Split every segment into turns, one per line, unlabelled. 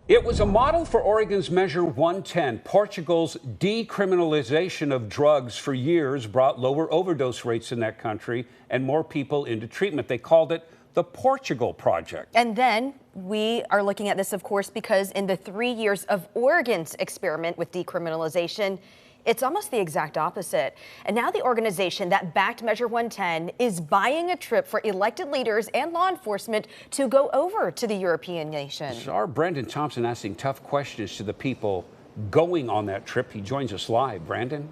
It was a model for Oregon's Measure 110. Portugal's decriminalization of drugs for years brought lower overdose rates in that country and more people into treatment. They called it the Portugal Project.
And then we are looking at this, of course, because in the 3 years of Oregon's experiment with decriminalization, it's almost the exact opposite. And now the organization that backed Measure 110 is buying a trip for elected leaders and law enforcement to go over to the European nation.
So our Brandon Thompson asking tough questions to the people going on that trip. He joins us live. Brandon?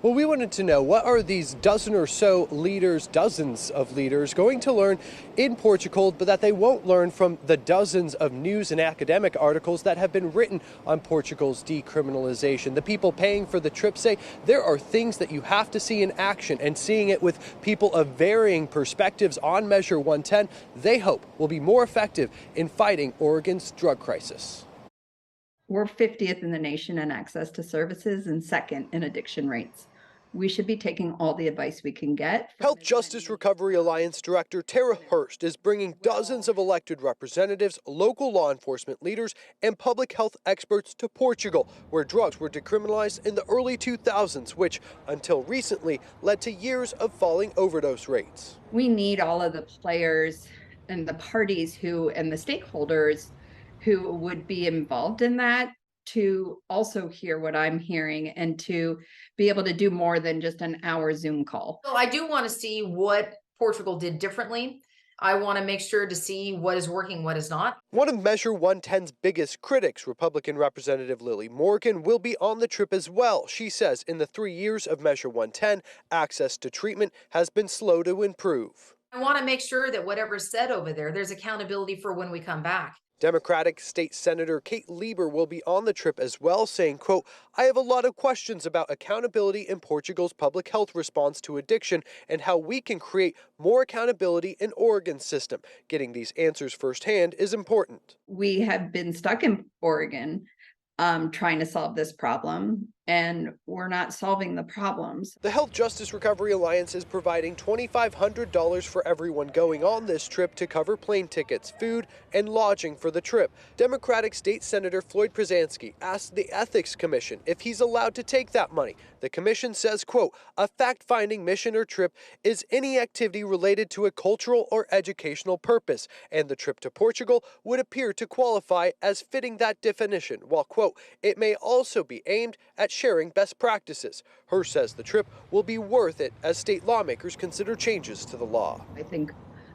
Well, we wanted to know, what are these dozen or so leaders, dozens of leaders, going to learn in Portugal, but that they won't learn from the dozens of news and academic articles that have been written on Portugal's decriminalization? The people paying for the trip say there are things that you have to see in action, and seeing it with people of varying perspectives on Measure 110, they hope will be more effective in fighting Oregon's drug crisis.
We're 50th in the nation in access to services and second in addiction rates. We should be taking all the advice we can get.
Health Justice Recovery Alliance Director Tara Hurst is bringing dozens of elected representatives, local law enforcement leaders, and public health experts to Portugal, where drugs were decriminalized in the early 2000s, which, until recently, led to years of falling overdose rates.
We need all of the players and the parties and the stakeholders who would be involved in that to also hear what I'm hearing and to be able to do more than just an hour Zoom call.
So I do want to see what Portugal did differently. I want to make sure to see what is working, what is not.
One of Measure 110's biggest critics, Republican Representative Lily Morgan, will be on the trip as well. She says in the 3 years of Measure 110, access to treatment has been slow to improve.
I want to make sure that whatever's said over there, there's accountability for when we come back.
Democratic State Senator Kate Lieber will be on the trip as well, saying, quote, "I have a lot of questions about accountability in Portugal's public health response to addiction and how we can create more accountability in Oregon's system. Getting these answers firsthand is important."
We have been stuck in Oregon trying to solve this problem, and we're not solving the problems.
The Health Justice Recovery Alliance is providing $2,500 for everyone going on this trip to cover plane tickets, food, and lodging for the trip. Democratic State Senator Floyd Przansky asked the Ethics Commission if he's allowed to take that money. The commission says, quote, "A fact-finding mission or trip is any activity related to a cultural or educational purpose, and the trip to Portugal would appear to qualify as fitting that definition, while, quote, it may also be aimed at sharing best practices." Hurst says the trip will be worth it as state lawmakers consider changes to the law.
I think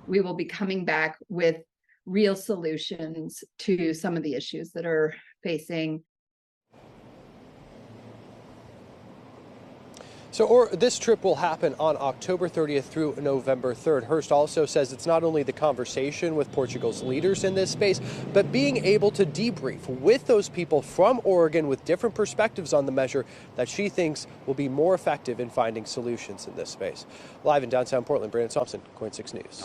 we will be coming back with real solutions to some of the issues that are facing.
So this trip will happen on October 30th through November 3rd. Hurst also says it's not only the conversation with Portugal's leaders in this space, but being able to debrief with those people from Oregon with different perspectives on the measure that she thinks will be more effective in finding solutions in this space. Live in downtown Portland, Brandon Thompson, KOIN 6 News.